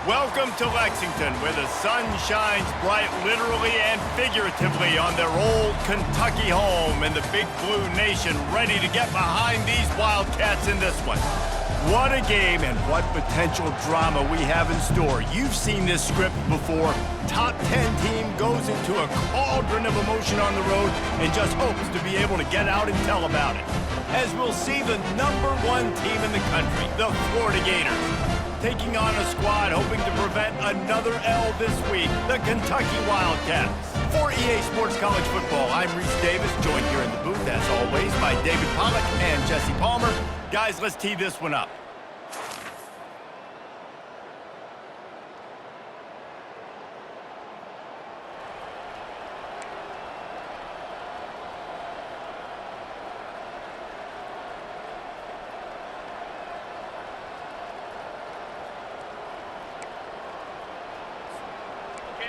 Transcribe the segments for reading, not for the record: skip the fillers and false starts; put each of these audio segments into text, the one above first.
Welcome to Lexington, where the sun shines bright literally and figuratively on their old Kentucky home, and the Big Blue Nation ready to get behind these Wildcats in this one. What a game and what potential drama we have in store. You've seen this script before. Top 10 team goes into a cauldron of emotion on the road and just hopes to be able to get out and tell about it. As we'll see the #1 team in the country, the Florida Gators, taking on a squad hoping to prevent another L this week, the Kentucky Wildcats. For EA Sports College Football, I'm Reese Davis, joined here in the booth, as always, by David Pollack and Jesse Palmer. Guys, let's tee this one up.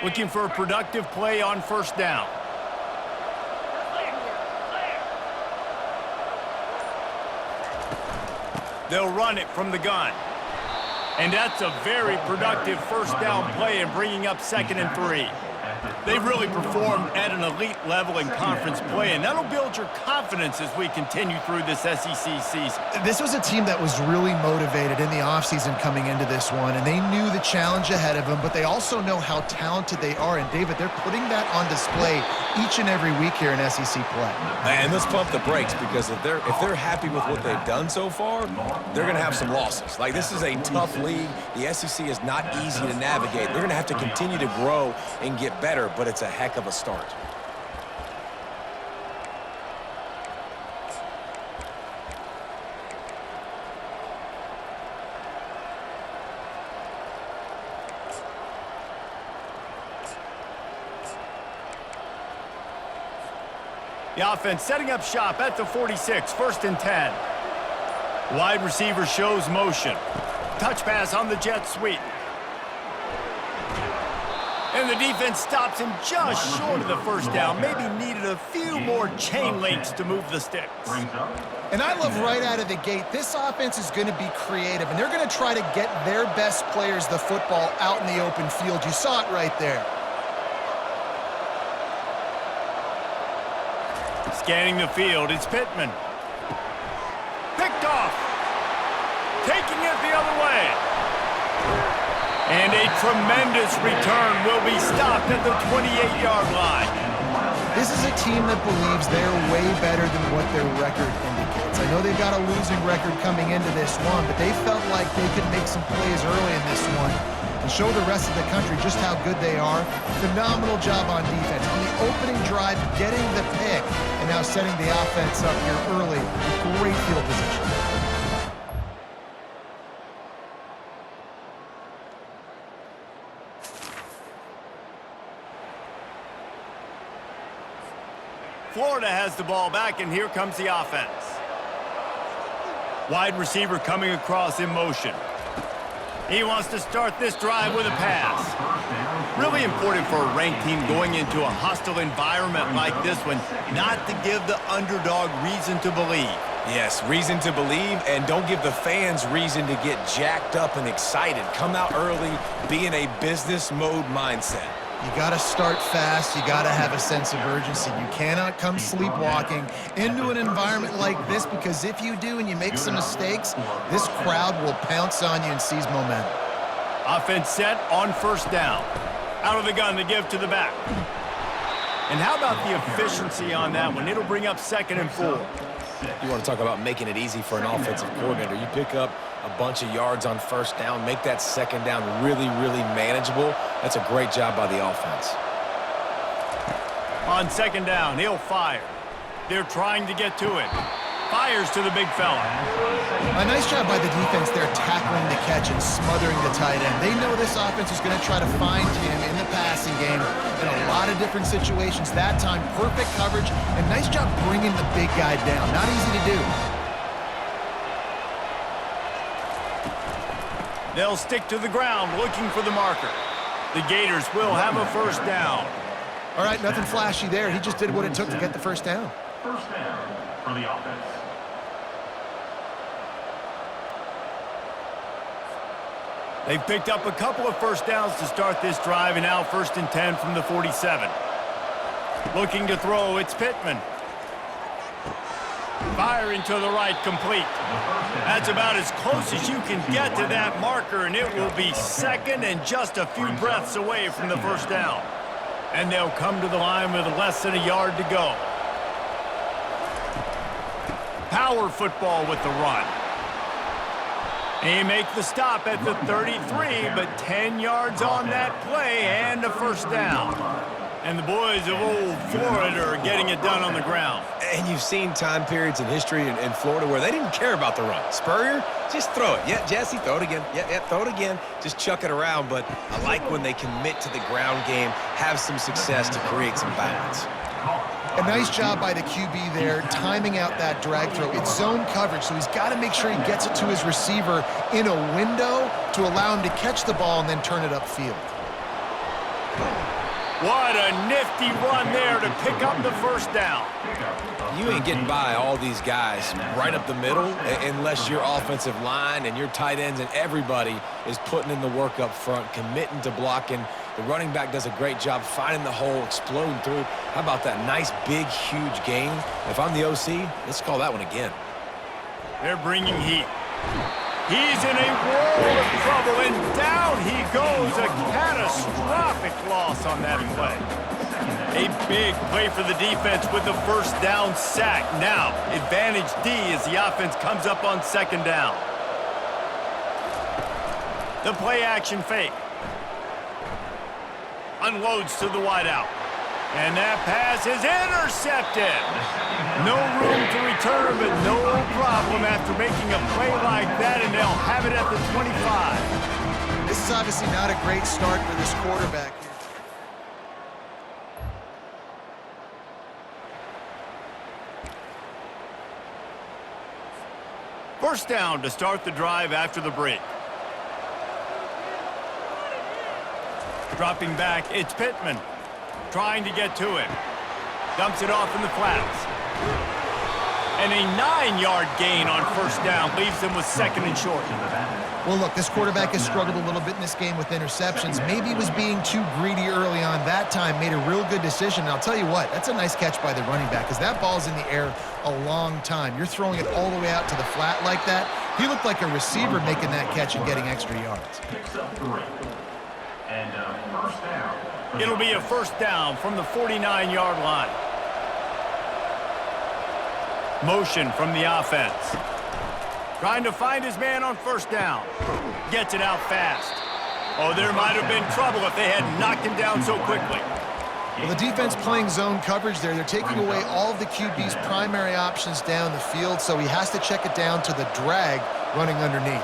Looking for a productive play on first down. They'll run it from the gun. And that's a very productive first down play and bringing up 2nd and 3. They've really performed at an elite level in conference play, and that'll build your confidence as we continue through this SEC season. This was a team that was really motivated in the offseason coming into this one, and they knew the challenge ahead of them, but they also know how talented they are. And, David, they're putting that on display each and every week here in SEC play. And let's pump the brakes, because if they're happy with what they've done so far, they're going to have some losses. Like, this is a tough league. The SEC is not easy to navigate. They're going to have to continue to grow and get better, but it's a heck of a start. The offense setting up shop at the 46, 1st and 10. Wide receiver shows motion. Touch pass on the jet sweep. And the defense stops him just short of the first down. Maybe needed a few more chain links to move the sticks. And I love right out of the gate, this offense is going to be creative, and they're going to try to get their best players the football out in the open field. You saw it right there. Scanning the field, it's Pittman. Picked off. Taking it the other way. And a tremendous return will be stopped at the 28-yard line. This is a team that believes they're way better than what their record indicates. I know they've got a losing record coming into this one, but they felt like they could make some plays early in this one and show the rest of the country just how good they are. Phenomenal job on defense. On the opening drive, getting the pick, and now setting the offense up here early with great field position. Florida has the ball back, and here comes the offense. Wide receiver coming across in motion. He wants to start this drive with a pass. Really important for a ranked team going into a hostile environment like this one, not to give the underdog reason to believe. Yes, reason to believe, and don't give the fans reason to get jacked up and excited. Come out early, be in a business mode mindset. You got to start fast. You got to have a sense of urgency. You cannot come sleepwalking into an environment like this, because if you do and you make some mistakes, this crowd will pounce on you and seize momentum. Offense set on first down. Out of the gun to give to the back. And how about the efficiency on that one? It'll bring up 2nd and 4. You want to talk about making it easy for an offensive coordinator. You pick up a bunch of yards on first down, make that 2nd down really, really manageable. That's a great job by the offense. On 2nd down, he'll fire. They're trying to get to it. Fires to the big fella. A nice job by the defense there, tackling the catch and smothering the tight end. They know this offense is going to try to find him in the passing game in a lot of different situations. That time, perfect coverage, and nice job bringing the big guy down. Not easy to do. They'll stick to the ground looking for the marker. The Gators will have a first down. All right, nothing flashy there. He just did what it took to get the first down. First down for the offense. They've picked up a couple of first downs to start this drive, and now 1st and 10 from the 47. Looking to throw, it's Pittman. Firing to the right, complete. That's about as close as you can get to that marker, and it will be 2nd and just a few breaths away from the first down. And they'll come to the line with less than a yard to go. Power football with the run. They make the stop at the 33, but 10 yards on that play and a first down. And the boys of old Florida are getting it done on the ground. And you've seen time periods in history in Florida where they didn't care about the run. Spurrier, just throw it. Yeah, Jesse, throw it again. Yeah, throw it again. Just chuck it around. But I like when they commit to the ground game, have some success to create some balance. A nice job by the QB there, timing out that drag throw. It's zone coverage, so he's got to make sure he gets it to his receiver in a window to allow him to catch the ball and then turn it upfield. What a nifty run there to pick up the first down. You ain't getting by all these guys right up the middle unless your offensive line and your tight ends and everybody is putting in the work up front, committing to blocking. The running back does a great job finding the hole, exploding through. How about that nice, big, huge gain? If I'm the OC, let's call that one again. They're bringing heat. He's in a world of trouble, and down he goes. A catastrophic loss on that play. A big play for the defense with the first down sack. Now, advantage D as the offense comes up on 2nd down. The play action fake. Unloads to the wideout. And that pass is intercepted. No room to return, but no problem after making a play like that, and they'll have it at the 25. This is obviously not a great start for this quarterback here. First down to start the drive after the break. Dropping back, it's Pittman. Trying to get to him. Dumps it off in the flats. And a 9-yard gain on first down leaves them with 2nd and short. Well, look, this quarterback has struggled a little bit in this game with interceptions. Maybe he was being too greedy early on. That time made a real good decision. And I'll tell you what, that's a nice catch by the running back because that ball's in the air a long time. You're throwing it all the way out to the flat like that. He looked like a receiver making that catch and getting extra yards. And first down. It'll be a first down from the 49-yard line. Motion from the offense. Trying to find his man on first down. Gets it out fast. Oh, there might have been trouble if they had knocked him down so quickly. Well, the defense playing zone coverage there. They're taking away all of the QB's primary options down the field, so he has to check it down to the drag running underneath.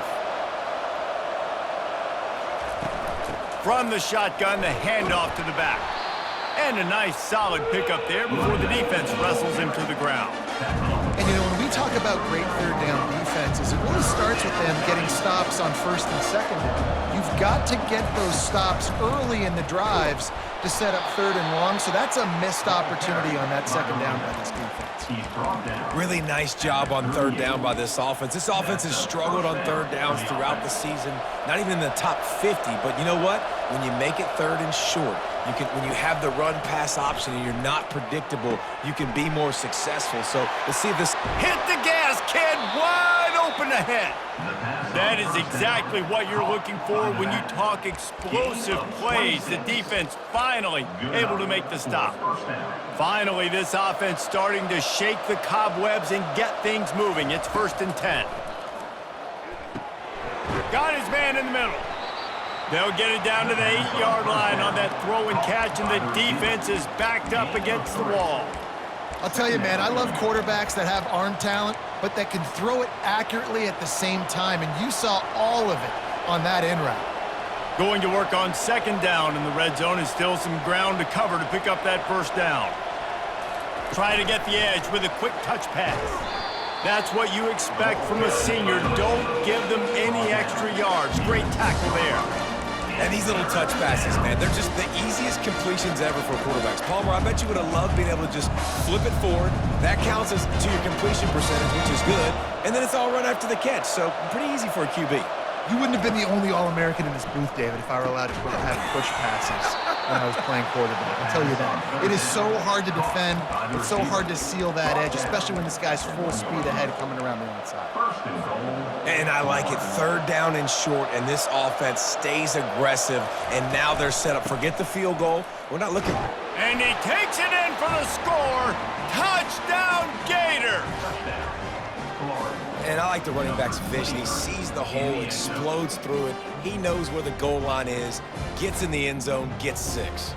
From the shotgun, the handoff to the back. And a nice solid pickup there before the defense wrestles him to the ground. And, you know, when we talk about great third down defenses, it really starts with them getting stops on 1st and 2nd down. You've got to get those stops early in the drives to set up 3rd and long, so that's a missed opportunity on that 2nd down by this defense. Really nice job on 3rd down by this offense. This offense has struggled on 3rd downs throughout the season, not even in the top 50, but you know what? When you make it 3rd and short, when you have the run-pass option and you're not predictable, you can be more successful. So let's see if this... Hit the gas, kid! Wide open ahead. That is exactly what you're looking for when you talk explosive plays. The defense finally able to make the stop. Finally, this offense starting to shake the cobwebs and get things moving. It's 1st and 10. Got his man in the middle. They'll get it down to the 8-yard line on that throw and catch, and the defense is backed up against the wall. I'll tell you, man, I love quarterbacks that have arm talent, but that can throw it accurately at the same time, and you saw all of it on that in route. Going to work on 2nd down in the red zone, and still some ground to cover to pick up that first down. Try to get the edge with a quick touch pass. That's what you expect from a senior. Don't give them any extra yards. Great tackle there. And these little touch passes, man, they're just the easiest completions ever for quarterbacks. Palmer, I bet you would have loved being able to just flip it forward. That counts as to your completion percentage, which is good. And then it's all run after the catch, so pretty easy for a QB. You wouldn't have been the only All-American in this booth, David, if I were allowed to have push passes when I was playing quarterback. I'll tell you that. It is so hard to defend. It's so hard to seal that edge, especially when this guy's full speed ahead coming around the outside. And I like it. 3rd down and short, and this offense stays aggressive, and now they're set up. Forget the field goal. We're not looking. And he takes it in for the score. Touchdown, Gator! And I like the running back's vision. He sees the hole, explodes through it. He knows where the goal line is, gets in the end zone, gets 6.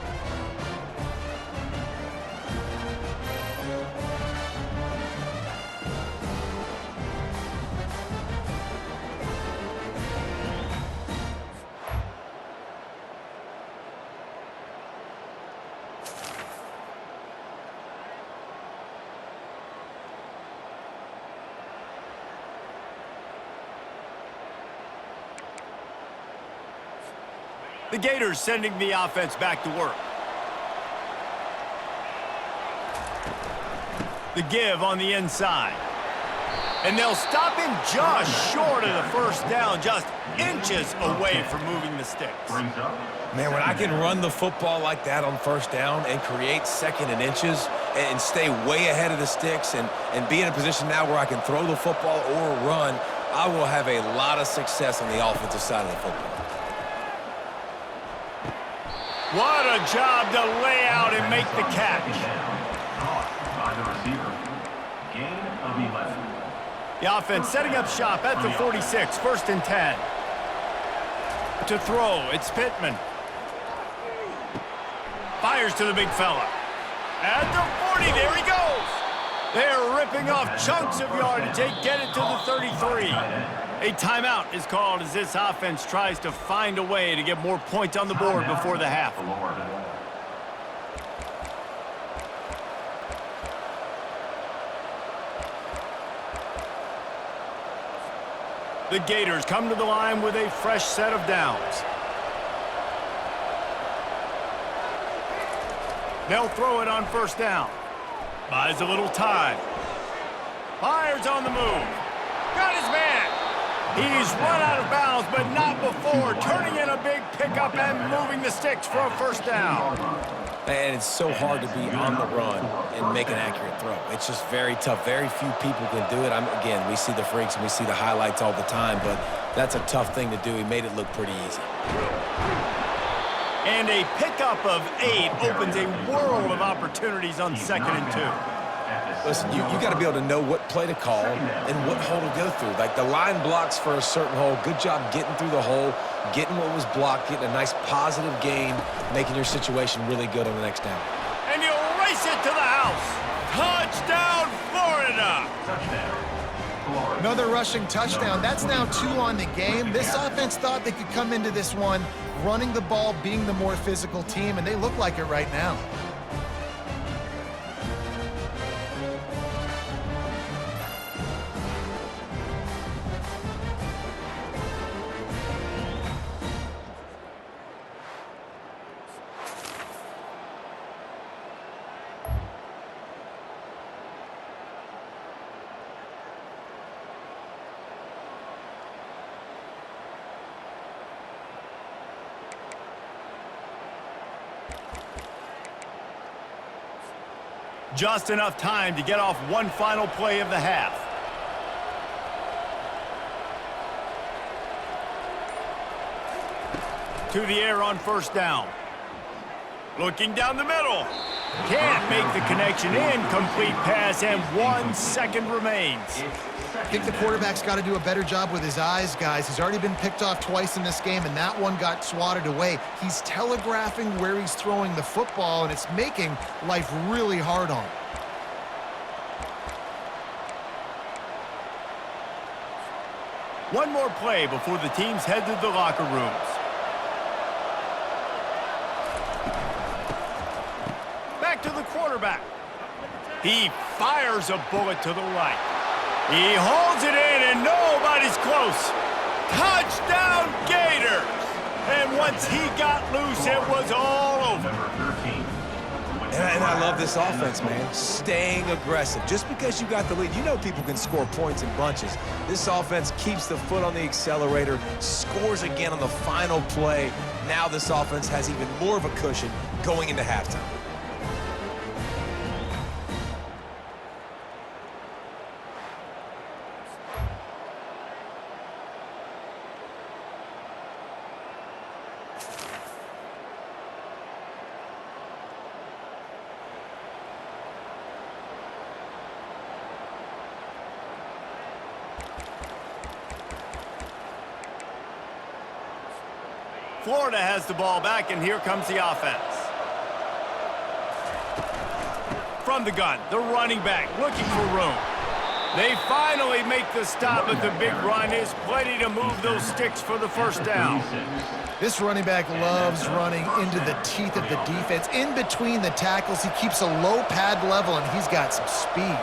The Gators sending the offense back to work. The give on the inside. And they'll stop him just short of the first down, just inches away from moving the sticks. Man, when I can run the football like that on 1st down and create 2nd and inches and stay way ahead of the sticks and be in a position now where I can throw the football or run, I will have a lot of success on the offensive side of the football. What a job to lay out and make the catch. By the receiver. Gain of 11. The offense setting up shop at the 46, 1st and 10. To throw, it's Pittman. Fires to the big fella. At the 40, there he goes. They're ripping off chunks of yardage. They get it to the 33. A timeout is called as this offense tries to find a way to get more points on the board before the half. The Gators come to the line with a fresh set of downs. They'll throw it on 1st down. Buys a little time. Fires on the move. Got his man. He's run out of bounds, but not before turning in a big pickup and moving the sticks for a 1st down. And it's so hard to be on the run and make an accurate throw. It's just very tough. Very few people can do it. Again, we see the freaks and we see the highlights all the time, but that's a tough thing to do. He made it look pretty easy. And a pickup of 8 opens a world of opportunities on 2nd and 2. Listen, you got to be able to know what play to call and what hole to go through. Like the line blocks for a certain hole. Good job getting through the hole, getting what was blocked, getting a nice positive gain, making your situation really good on the next down. And you'll race it to the house. Touchdown, Florida! Another rushing touchdown. That's now 2 on the game. This offense thought they could come into this one running the ball, being the more physical team, and they look like it right now. Just enough time to get off one final play of the half. To the air on 1st down. Looking down the middle. Can't make the connection. Incomplete pass, and 1 second remains. I think the quarterback's got to do a better job with his eyes, guys. He's already been picked off twice in this game, and that one got swatted away. He's telegraphing where he's throwing the football, and it's making life really hard on him. One more play before the teams head to the locker rooms. Back to the quarterback. He fires a bullet to the right. He holds it in, and nobody's close. Touchdown, Gators! And once he got loose, it was all over. Number 13, And I love this offense, man. Staying aggressive. Just because you got the lead, you know people can score points in bunches. This offense keeps the foot on the accelerator, scores again on the final play. Now this offense has even more of a cushion going into halftime. Florida has the ball back, and here comes the offense. From the gun, the running back looking for room. They finally make the stop, but the big run is plenty to move those sticks for the first down. This running back loves running into the teeth of the defense. In between the tackles, he keeps a low pad level, and he's got some speed.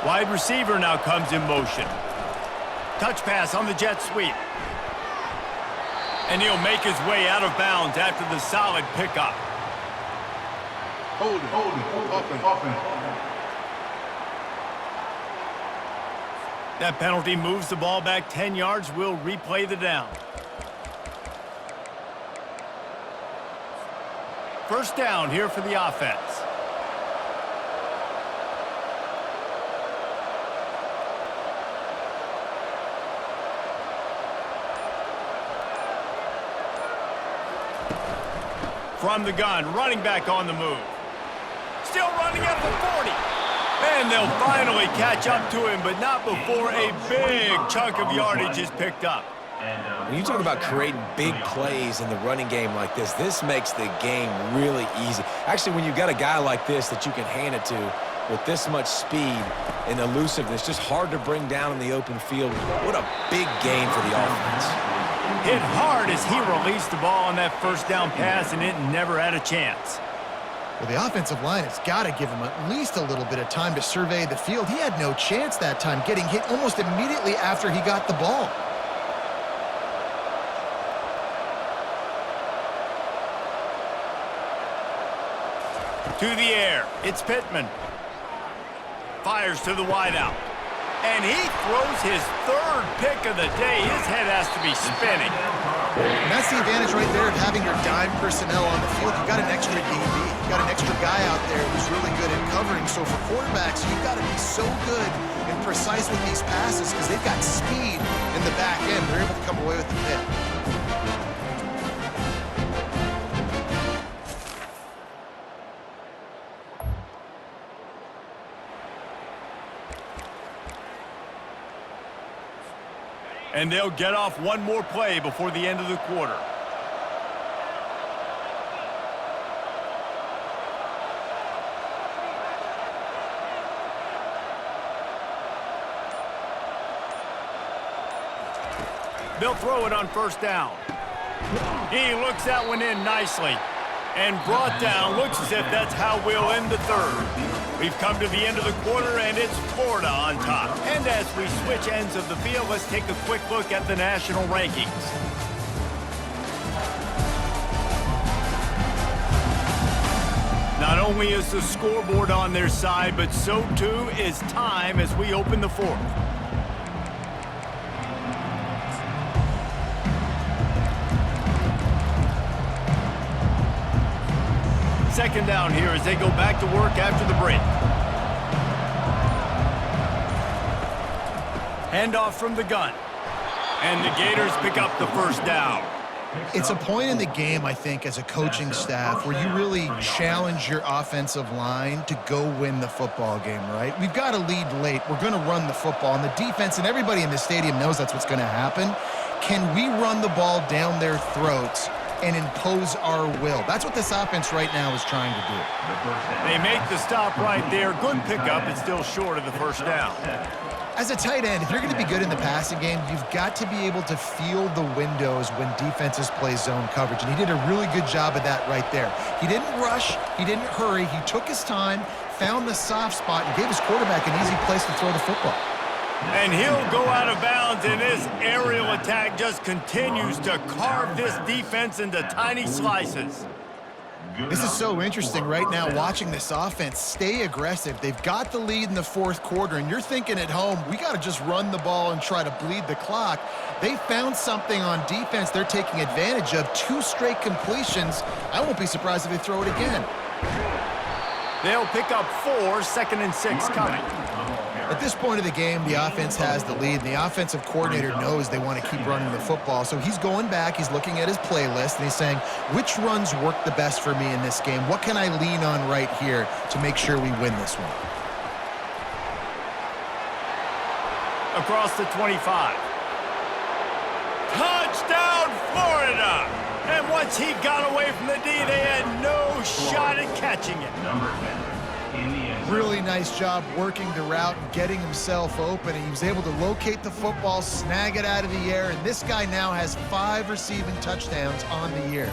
Wide receiver now comes in motion. Touch pass on the jet sweep. And he'll make his way out of bounds after the solid pickup. Hold it, offense. That penalty moves the ball back 10 yards. We'll replay the down. First down here for the offense. From the gun, running back on the move. Still running at the 40. And they'll finally catch up to him, but not before a big chunk of yardage is picked up. When you talk about creating big plays in the running game like this makes the game really easy. Actually, when you've got a guy like this that you can hand it to with this much speed and elusiveness, just hard to bring down in the open field. What a big game for the offense. Hit hard as he released the ball on that first down pass, and it never had a chance. Well, the offensive line has got to give him at least a little bit of time to survey the field. He had no chance that time, getting hit almost immediately after he got the ball. To the air, it's Pittman. Fires to the wideout. And he throws his third pick of the day. His head has to be spinning. And that's the advantage right there of having your dime personnel on the field. You've got an extra DB. You've got an extra guy out there who's really good at covering. So for quarterbacks, you've got to be so good and precise with these passes because they've got speed in the back end. They're able to come away with the pick. And they'll get off one more play before the end of the quarter. They'll throw it on first down. He looks that one in nicely. And brought down. Looks as if that's how we'll end the third. We've come to the end of the quarter, and it's Florida on top. And as we switch ends of the field, let's take a quick look at the national rankings. Not only is the scoreboard on their side, but so too is time as we open the fourth. Second down here as they go back to work after the break. Handoff from the gun. And the Gators pick up the first down. It's a point in the game, I think, as a coaching staff where you really challenge your offensive line to go win the football game, right? We've got to lead late. We're going to run the football. And the defense and everybody in the stadium knows that's what's going to happen. Can we run the ball down their throats and impose our will? That's what this offense right now is trying to do. They make the stop right there. Good pickup. It's still short of the first down. As a tight end, if you're going to be good in the passing game, you've got to be able to feel the windows when defenses play zone coverage. And he did a really good job of that right there. He didn't rush. He didn't hurry. He took his time, found the soft spot, and gave his quarterback an easy place to throw the football. And he'll go out of bounds, and this aerial attack just continues to carve this defense into tiny slices. This is so interesting right now, watching this offense stay aggressive. They've got the lead in the fourth quarter, and you're thinking at home, we got to just run the ball and try to bleed the clock. They found something on defense they're taking advantage of. 2 straight completions. I won't be surprised if they throw it again. They'll pick up 4, 2nd and 6 coming. At this point of the game, the offense has the lead, and the offensive coordinator knows they want to keep running the football. So he's going back, he's looking at his playlist, and he's saying, which runs work the best for me in this game? What can I lean on right here to make sure we win this one? Across the 25. Touchdown, Florida! And once he got away from the D, they had no shot at catching it. Number 10. Really nice job working the route and getting himself open. He was able to locate the football, snag it out of the air, and this guy now has 5 receiving touchdowns on the year.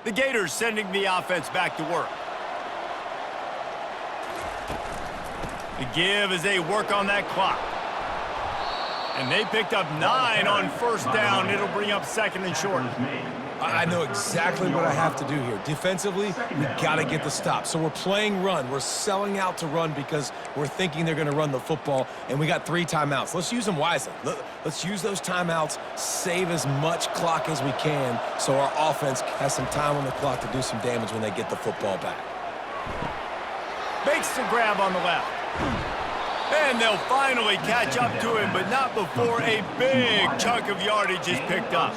The Gators sending the offense back to work. The give as they work on that clock. And they picked up 9 on first down. It'll bring up 2nd and short. I know exactly what I have to do here. Defensively, we got to get the stop. So we're playing run. We're selling out to run because we're thinking they're going to run the football, and we got 3 timeouts. Let's use them wisely. Let's use those timeouts, save as much clock as we can so our offense has some time on the clock to do some damage when they get the football back. Makes the grab on the left. And they'll finally catch up to him, but not before a big chunk of yardage is picked up.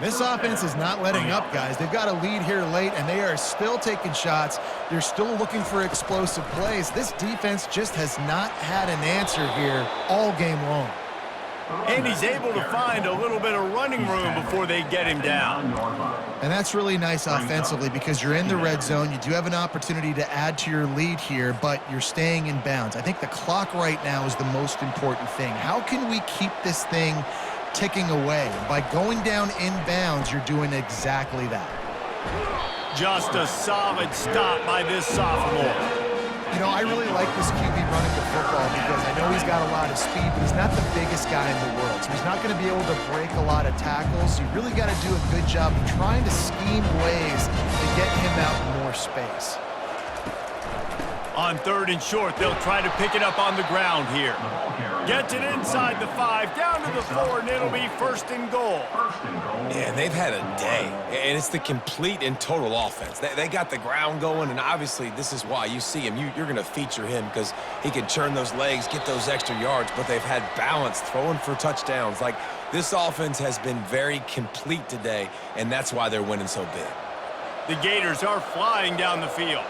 This offense is not letting up, guys. They've got a lead here late, and they are still taking shots. They're still looking for explosive plays. This defense just has not had an answer here all game long. And he's able to find a little bit of running room before they get him down. And that's really nice offensively because you're in the red zone. You do have an opportunity to add to your lead here, but you're staying in bounds. I think the clock right now is the most important thing. How can we keep this thing ticking away? By going down in bounds, you're doing exactly that. Just a solid stop by this sophomore. You know, I really like this QB running the football because I know he's got a lot of speed, but he's not the biggest guy in the world. So he's not going to be able to break a lot of tackles. You really got to do a good job of trying to scheme ways to get him out in more space. On 3rd and short, they'll try to pick it up on the ground here. Gets it inside the 5, down to the 4, and it'll be 1st and goal. Yeah, they've had a day, and it's the complete and total offense. They got the ground going, and obviously this is why you see him. You're going to feature him because he can churn those legs, get those extra yards, but they've had balance, throwing for touchdowns. Like, this offense has been very complete today, and that's why they're winning so big. The Gators are flying down the field.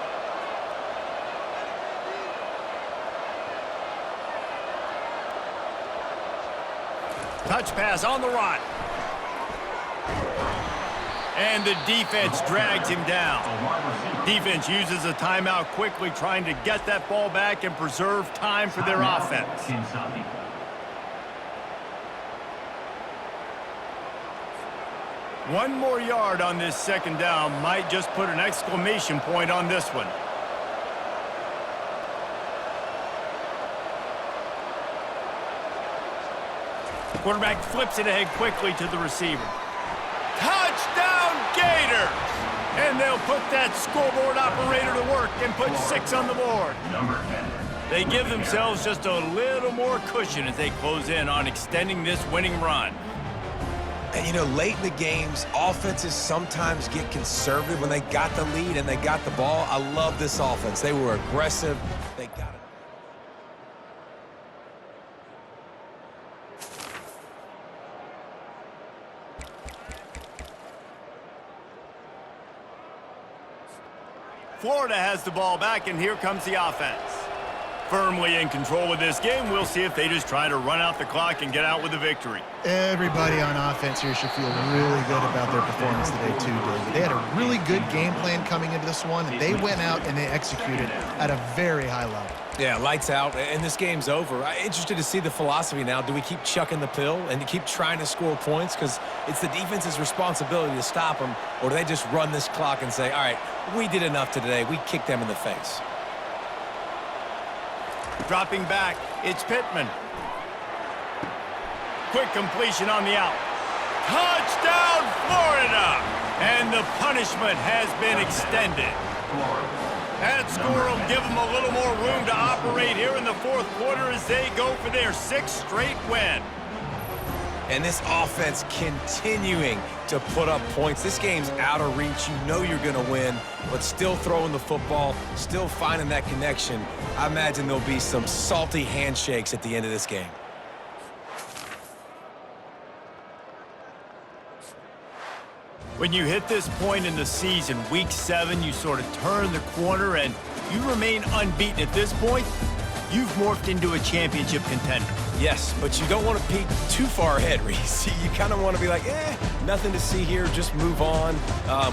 Touch pass on the run. And the defense drags him down. Defense uses a timeout quickly, trying to get that ball back and preserve time for their offense. 1 more yard on this 2nd down might just put an exclamation point on this one. Quarterback flips it ahead quickly to the receiver. Touchdown, Gators! And they'll put that scoreboard operator to work and put 6 on the board. Number 10. They give themselves just a little more cushion as they close in on extending this winning run. And, you know, late in the games, offenses sometimes get conservative when they got the lead and they got the ball. I love this offense. They were aggressive. They got it. Florida has the ball back, and here comes the offense. Firmly in control of this game. We'll see if they just try to run out the clock and get out with a victory. Everybody on offense here should feel really good about their performance today too, David. They had a really good game plan coming into this one, and they went out and they executed at a very high level. Yeah, lights out, and this game's over. I'm interested to see the philosophy now. Do we keep chucking the pill and to keep trying to score points? Because it's the defense's responsibility to stop them, or do they just run this clock and say, all right, we did enough today. We kicked them in the face. Dropping back, it's Pittman. Quick completion on the out. Touchdown, Florida! And the punishment has been extended. That score will give them a little more room to operate here in the fourth quarter as they go for their 6th straight win. And this offense continuing to put up points. This game's out of reach. You know you're going to win, but still throwing the football, still finding that connection. I imagine there'll be some salty handshakes at the end of this game. When you hit this point in the season, week 7, you sort of turn the corner and you remain unbeaten at this point. You've morphed into a championship contender. Yes, but you don't want to peek too far ahead, Reese. You kind of want to be like, nothing to see here, just move on.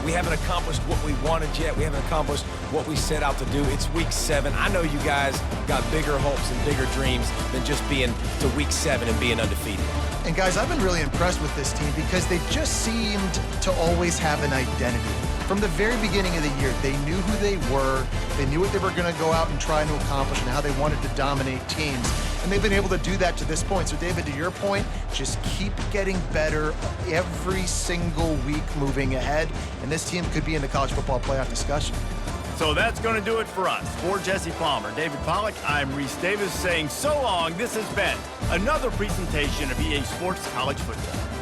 We haven't accomplished what we wanted yet. We haven't accomplished what we set out to do. It's week 7. I know you guys got bigger hopes and bigger dreams than just being to week 7 and being undefeated. And guys, I've been really impressed with this team because they just seemed to always have an identity. From the very beginning of the year, they knew who they were, they knew what they were going to go out and try to accomplish and how they wanted to dominate teams. And they've been able to do that to this point. So, David, to your point, just keep getting better every single week moving ahead. And this team could be in the college football playoff discussion. So that's going to do it for us. For Jesse Palmer, David Pollack, I'm Reese Davis saying so long. This has been another presentation of EA Sports College Football.